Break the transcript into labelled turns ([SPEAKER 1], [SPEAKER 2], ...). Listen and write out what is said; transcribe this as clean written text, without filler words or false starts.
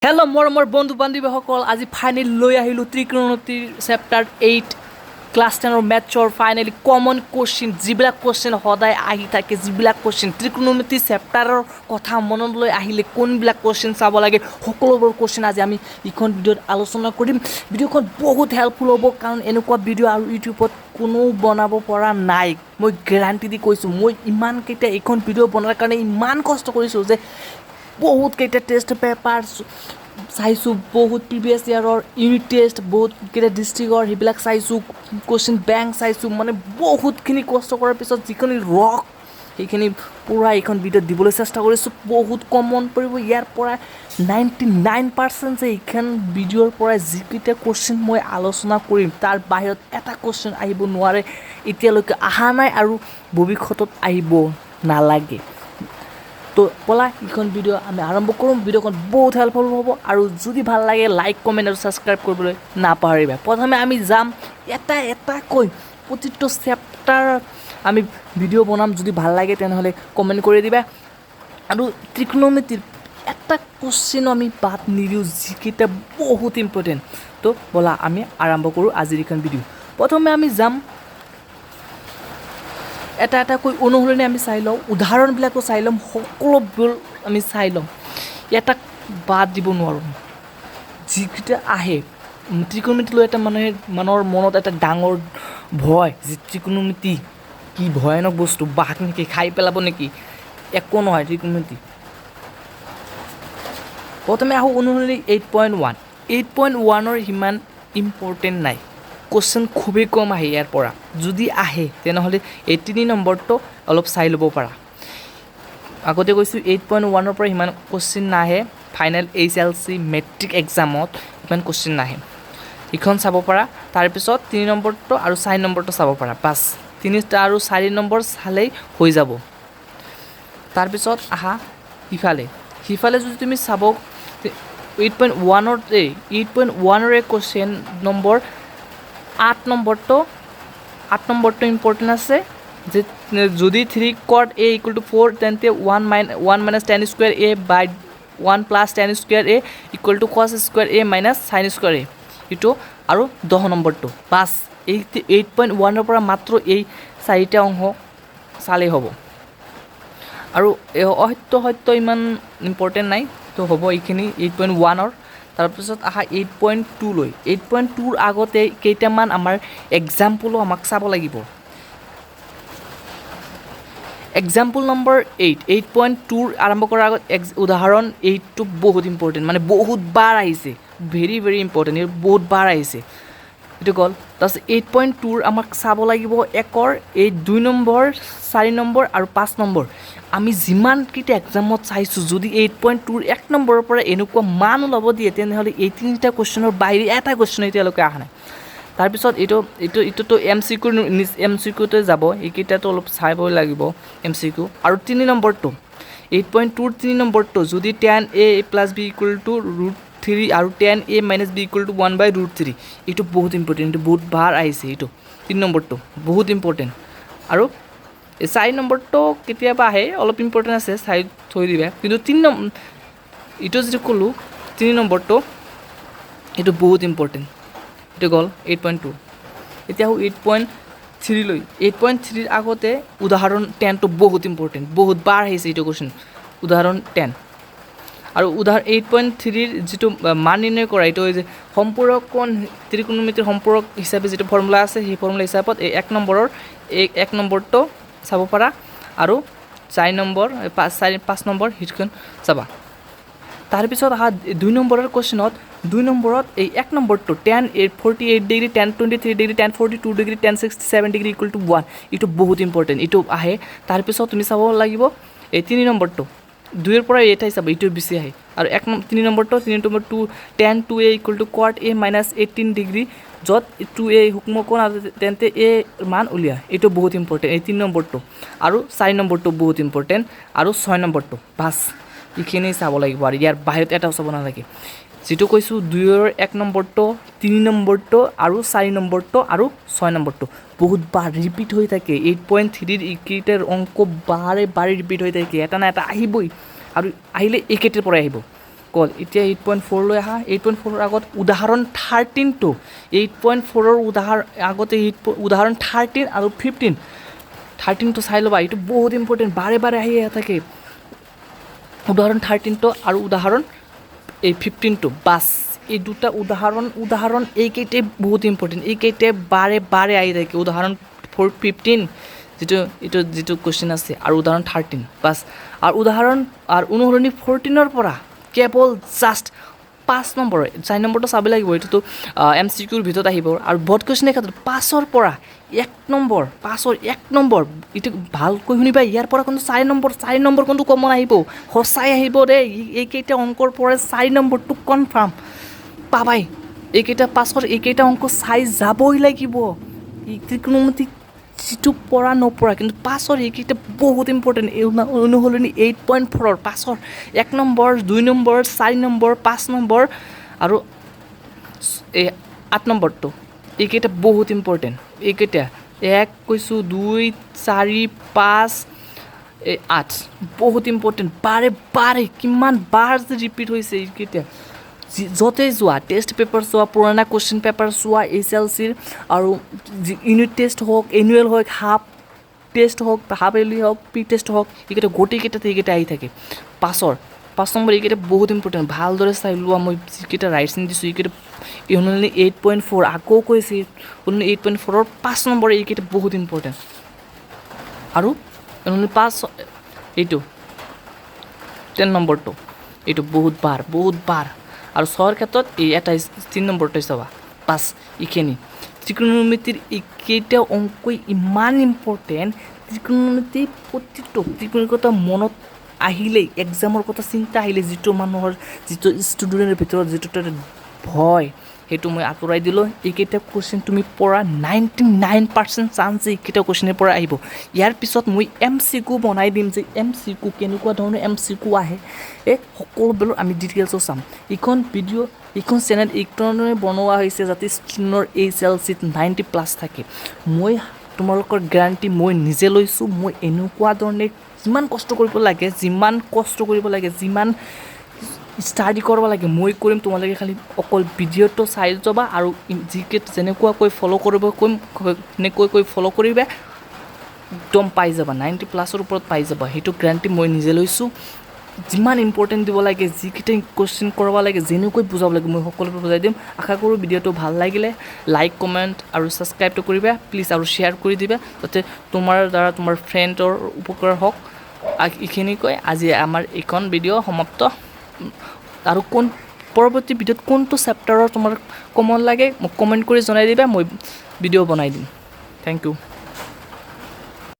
[SPEAKER 1] Hello, more বন্ধু বান্ধৱীসকল আজি finally লৈ আহিলো ত্ৰিকোণমিতিৰ চেপ্টাৰ 8 ক্লাছ 10 ৰ মেথছৰ ফাইনালি কমন কোশ্চেন যিবিলাক কোশ্চেন সদায় আহি থাকে যিবিলাক কোশ্চেন ত্ৰিকোণমিতি চেপ্টাৰৰ কথা মনত লৈ আহিলে কোনবিলাক কোশ্চেন চাব লাগে সকলোবোৰ কোশ্চেন আজি আমি ইখন ভিডিঅ'ত আলোচনা কৰিম ভিডিঅ'খন বহুত হেল্পফুল হ'ব কাৰণ এনেকুৱা ভিডিঅ' আৰু ইউটিউবত কোনো বনাব পৰা নাই মই গ্যাৰান্টি দি কৈছো মই ইমান কেইটা এইখন ভিডিঅ' বনোৱাৰ কাৰণে ইমান কষ্ট কৰিছো যে বহুত কেইটা টেষ্ট পেপাৰ চাইছোঁ বহুত প্ৰিভিয়াছ ইয়াৰৰ ইউনিট টেষ্ট বহুত কেইটা ডিষ্ট্ৰিক্টৰ সেইবিলাক চাইছোঁ কোশ্চেন বেংক চাইছোঁ মানে বহুতখিনি কষ্ট কৰাৰ পিছত যিখিনি ৰক সেইখিনি পূৰা এইখন ভিডিঅ'ত দিবলৈ চেষ্টা কৰিছোঁ বহুত কমন পৰিব ইয়াৰ পৰা 99% যে এইখন ভিডিঅ'ৰ পৰা যিকেইটা কোশ্চেন মই আলোচনা কৰিম তাৰ বাহিৰত এটা কোশ্চেন আহিব নোৱাৰে এতিয়ালৈকে অহা নাই আৰু ভৱিষ্যতত আহিব নালাগে তো বলা এইখন ভিডিঅ' আমি আৰম্ভ কৰোঁ ভিডিঅ'খন বহুত হেল্পফুল হ'ব আৰু যদি ভাল লাগে লাইক কমেণ্ট আৰু ছাবস্ক্ৰাইব কৰিবলৈ নাপাহৰিবা প্ৰথমে আমি যাম এটাকৈ প্ৰতিটো চেপ্টাৰ আমি ভিডিঅ' বনাম যদি ভাল লাগে তেনেহ'লে কমেণ্ট কৰি দিবা আৰু ত্ৰিকোণমিতিৰ এটা কোশ্চেন আমি বাদ নিদিওঁ যিকেইটা বহুত ইম্পৰ্টেণ্ট তো বলা আমি আৰম্ভ কৰোঁ আজিৰ এইখন ভিডিঅ' প্ৰথমে আমি যাম এটাকৈ অনুসৰণে আমি চাই লওঁ উদাহৰণবিলাকো চাই ল'ম সকলোবোৰ আমি চাই ল'ম এটা বাদ দিব নোৱাৰোঁ যিকেইটা আহে ত্ৰিকোণমিতি লৈ এটা মানুহৰ মনত এটা ডাঙৰ ভয় যে ত্ৰিকোণমিতি কি ভয়ানক বস্তু বাঘ নেকি খাই পেলাব নেকি একো নহয় ত্ৰিকোণমিতি প্ৰথমে আহোঁ অনুসৰণি 8.1 8.1ৰ সিমান ইম্পৰ্টেণ্ট নাই কোশ্চেন খুবেই কম আহে ইয়াৰ পৰা যদি আহে তেনেহ'লে এই 3 নম্বৰটো অলপ চাই ল'ব পাৰা আগতে কৈছোঁ 8.1ৰ পৰা সিমান কোশ্চেন নাহে ফাইনেল HSLC মেট্ৰিক এক্সামত ইমান কোশ্চেন নাহে এইখন চাব পাৰা তাৰপিছত 3 নম্বৰটো আৰু 4 নম্বৰটো চাব পাৰা বাছ 3টা আৰু 4 নম্বৰ চালেই হৈ যাব তাৰপিছত আহা সিফালে যদি তুমি চাব 8.1ৰ কোশ্চেন নম্বৰ 8 নম্বৰটো ইম্পৰ্টেণ্ট আছে যে যদি 3 cot a = 4 তেন্তে 1 minus tan square a by 1 plus tan square a = cos square a minus sin square a এইটো আৰু 10 নম্বৰটো বাছ এই 8.1ৰ পৰা মাত্ৰ এই 4টা অংশ চালেই হ'ব আৰু সত্য ইমান ইম্পৰ্টেণ্ট নাই তো হ'ব এইখিনি 8.1ৰ তাৰপিছত আহা 8.2 লৈ 8.2ৰ আগতে কেইটামান আমাৰ এক্সাম্পলো আমাক চাব লাগিব এক্সাম্পল নম্বৰ 8.2ৰ আৰম্ভ কৰাৰ আগত উদাহৰণ 8টো বহুত ইম্পৰ্টেণ্ট মানে বহুত বাৰ আহিছে ভেৰি ভেৰি ইম্পৰ্টেণ্ট এইটো বহুত বাৰ আহিছে এইটো গ'ল তাৰপিছত 8.2ৰ আমাক চাব লাগিব একৰ এই 2 নম্বৰ 4 নম্বৰ আৰু 5 নম্বৰ আমি যিমানকেইটা এক্সামত চাইছোঁ যদি 8.2ৰ 1 নম্বৰৰ পৰা এনেকুৱা মান ওলাব দিয়ে তেনেহ'লে এই 3টা কুৱেশ্যনৰ বাহিৰে এটা কুৱেশ্যন এতিয়ালৈকে অহা নাই তাৰপিছত এইটোতো MCQতে যাব এইকেইটাতো অলপ চাবই লাগিব MCQ আৰু 3 নম্বৰটো 8.2ৰ 3 নম্বৰটো যদি tan a + b = √3 আৰু tan a - b = 1/√3 এইটো বহুত ইম্পৰ্টেণ্ট এইটো বহুত বাৰ আহিছে এইটো 3 নম্বৰটো বহুত ইম্পৰ্টেণ্ট আৰু 4 নম্বৰটো কেতিয়াবা আহে অলপ ইম্পৰ্টেণ্ট আছে চাই থৈ দিবা কিন্তু 3 নম্বৰ এইটো যিটো ক'লোঁ 3 নম্বৰটো এইটো বহুত ইম্পৰ্টেণ্ট এইটো গ'ল 8.2 এতিয়া 8.3 লৈ 8.3ৰ আগতে উদাহৰণ 10টো বহুত ইম্পৰ্টেণ্ট বহুত বাৰ আহিছে এইটো কুৱেশ্যন উদাহৰণ 10 আৰু উদাহৰণ 8.3ৰ যিটো মান নিৰ্ণয় কৰা এইটো যে সম্পূৰক কোণ ত্ৰিকোণমিতিৰ সম্পূৰক হিচাপে যিটো ফৰ্মুলা আছে সেই ফৰ্মুলা হিচাপত এই 1 নম্বৰটো চাব পাৰা আৰু 4 নম্বৰ 5 নম্বৰ সেইখন চাবা তাৰপিছত আহা 2 নম্বৰৰ কুৱেশ্যনত 2 নম্বৰত এই 1 নম্বৰটো tan 48 degree tan 23 degree tan 42 degree tan 67 degree = 1 এইটো বহুত ইম্পৰ্টেণ্ট এইটো আহে তাৰপিছত তুমি চাব লাগিব এই 3 নম্বৰটো 2ৰ পৰা এটাই চাব এইটো বেছি আহে আৰু 3 নম্বৰটো tan 2a = cot a - 18 degree য'ত 2a সূক্ষ্ম কোণ তেন্তে a মান উলিয়া এইটো বহুত ইম্পৰ্টেণ্ট এই 3 নম্বৰটো আৰু 4 নম্বৰটো বহুত ইম্পৰ্টেণ্ট আৰু 6 নম্বৰটো বাছ এইখিনি চাব লাগিব আৰু ইয়াৰ বাহিৰত এটাও চাব নালাগে যিটো কৈছোঁ 2ৰ 1 নম্বৰটো 3 নম্বৰটো আৰু 4 নম্বৰটো আৰু 6 নম্বৰটো বহুত বাৰ ৰিপিট হৈ থাকে 8.3ৰ এইকেইটাৰ অংক বাৰে ৰিপিট হৈ থাকে এটা না এটা আহিবই আৰু আহিলে এইকেইটাৰ পৰাই আহিব গ'ল এতিয়া 8.4 লৈ আহা 8.4 ৰ আগত উদাহৰণ 13 টো 8.4 ৰ আগতে উদাহৰণ 13 আৰু 15 টো চাই ল'বা এইটো বহুত ইম্পৰ্টেণ্ট বাৰে বাৰে আহি থাকে উদাহৰণ 13 টো আৰু উদাহৰণ এই 15 টো বাস এই দুটা উদাহৰণ এইকেইটাই বহুত ইম্পৰ্টেণ্ট এইকেইটাই বাৰে বাৰে আহি থাকে উদাহৰণ 15 যিটো কোৱেশ্চন আছে আৰু উদাহৰণ 13 বাস আৰু উদাহৰণ আৰু অনুসৰণি 14 ৰ পৰা কেৱল জাষ্ট 5 নম্বৰ 4 নম্বৰটো চাব লাগিব এইটোতো MCQৰ ভিতৰত আহিব আৰু বৰ্ড কোৱেশ্চনৰ ক্ষেত্ৰত 5 ৰ পৰা 1 নম্বৰ 5 ৰ 1 নম্বৰ এইটো ভালকৈ শুনিবা ইয়াৰ পৰা কিন্তু 4 নম্বৰ কোনটো কমন আহিব সঁচাই আহিব দেই এইকেইটা অংকৰ পৰা 4 নম্বৰটো কনফাৰ্ম পাবাই এইকেইটা 5 ৰ এইকেইটা অংক চাই যাবই লাগিব ত্ৰিকোণমিতি যিটো পৰা নপৰা কিন্তু 5 ৰ এইকেইটা বহুত ইম্পৰ্টেণ্ট অনুসৰণি 8.4 ৰ 5 ৰ 1 নম্বৰ 2 নম্বৰ 4 নম্বৰ 5 নম্বৰ আৰু 8 নম্বৰটো এইকেইটা বহুত ইম্পৰ্টেণ্ট এইকেইটা 1 কৈছোঁ 2 4 5 8 বহুত ইম্পৰ্টেণ্ট বাৰে বাৰে কিমান বাৰ যে ৰিপিট হৈছে এইকেইটা য'তে যোৱা টেষ্ট পেপাৰ চোৱা পুৰণা কুৱেশ্যন পেপাৰ চোৱা HSLCৰ আৰু ইউনিট টেষ্ট হওক এনুৱেল হওক হাফ টেষ্ট হওক হাফ এলি হওক প্ৰি টেষ্ট হওক এইকেইটা গোটেইকেইটাতে এইকেইটা আহি থাকে 5 নম্বৰ এইকেইটা বহুত ইম্পৰ্টেণ্ট ভালদৰে চাই লোৱা মই যিকেইটা ৰাইট চিন দিছোঁ এইকেইটা অনুসৰণি 8.4 আকৌ কৈছে অনুসৰণি 8.4 ৰ 5 নম্বৰ এইকেইটা বহুত ইম্পৰ্টেণ্ট আৰু অনুসৰণি 5 এইটো 10 নম্বৰটো এইটো বহুত বাৰ আৰু 6ৰ ক্ষেত্ৰত এই এটা 3 নম্বৰটো চাবা পাছ এইখিনি ত্ৰিকোণমিতিৰ এইকেইটা অংকই ইমান ইম্পৰ্টেণ্ট ত্ৰিকোণমিতি প্ৰতিটো ত্ৰিকোণিকতা মনত আহিলেই এক্সামৰ কথা চিন্তা আহিলে যিটো মানুহৰ যিটো ষ্টুডেণ্টৰ ভিতৰত যিটো ভয় সেইটো মই আঁতৰাই দিলোঁ এইকেইটা কুৱেশ্যন তুমি পৰা 99% চান্স এইকেইটা কুৱেশ্যনৰ পৰা আহিব ইয়াৰ পিছত মই MCQ বনাই দিম যে MCQ কেনেকুৱা ধৰণৰ MCQ আহে এই সকলোবোৰ আমি ডিটেইলছত চাম এইখন ভিডিঅ' এইখন চেনেল এইধৰণে বনোৱা হৈছে যাতে ষ্টুডেণ্টৰ HSLCত 90+ থাকে মই তোমালোকৰ গ্যাৰাণ্টি মই নিজে লৈছোঁ মই এনেকুৱা ধৰণে যিমান কষ্ট কৰিব লাগে যিমান ষ্টাডি কৰিব লাগে মই কৰিম তোমালোকে খালি অকল ভিডিঅ'টো চাই যাবা আৰু যেনেকুৱাকৈ ফ'ল' কৰিব কৰিম সেনেকৈ ফ'ল' কৰিবা একদম পাই যাবা 90+ৰ ওপৰত পাই যাবা সেইটো গ্যাৰাণ্টি মই নিজে লৈছোঁ যিমান ইম্পৰ্টেণ্ট দিব লাগে যিকেইটা কুৱেশ্যন কৰিব লাগে যেনেকৈ বুজাব লাগে মই সকলোবোৰ বুজাই দিম আশা কৰোঁ ভিডিঅ'টো ভাল লাগিলে লাইক কমেণ্ট আৰু ছাবস্ক্ৰাইবটো কৰিবা প্লিজ আৰু শ্বেয়াৰ কৰি দিবা যাতে তোমাৰ দ্বাৰা তোমাৰ ফ্ৰেণ্ডৰ উপকাৰ হওক এইখিনিকৈ আজি আমাৰ এইখন ভিডিঅ' সমাপ্ত আৰু পৰৱৰ্তী ভিডিঅ'ত কোনটো চেপ্টাৰৰ তোমাৰ কমন লাগে মোক কমেণ্ট কৰি জনাই দিবা মই ভিডিঅ' বনাই দিম থেংক ইউ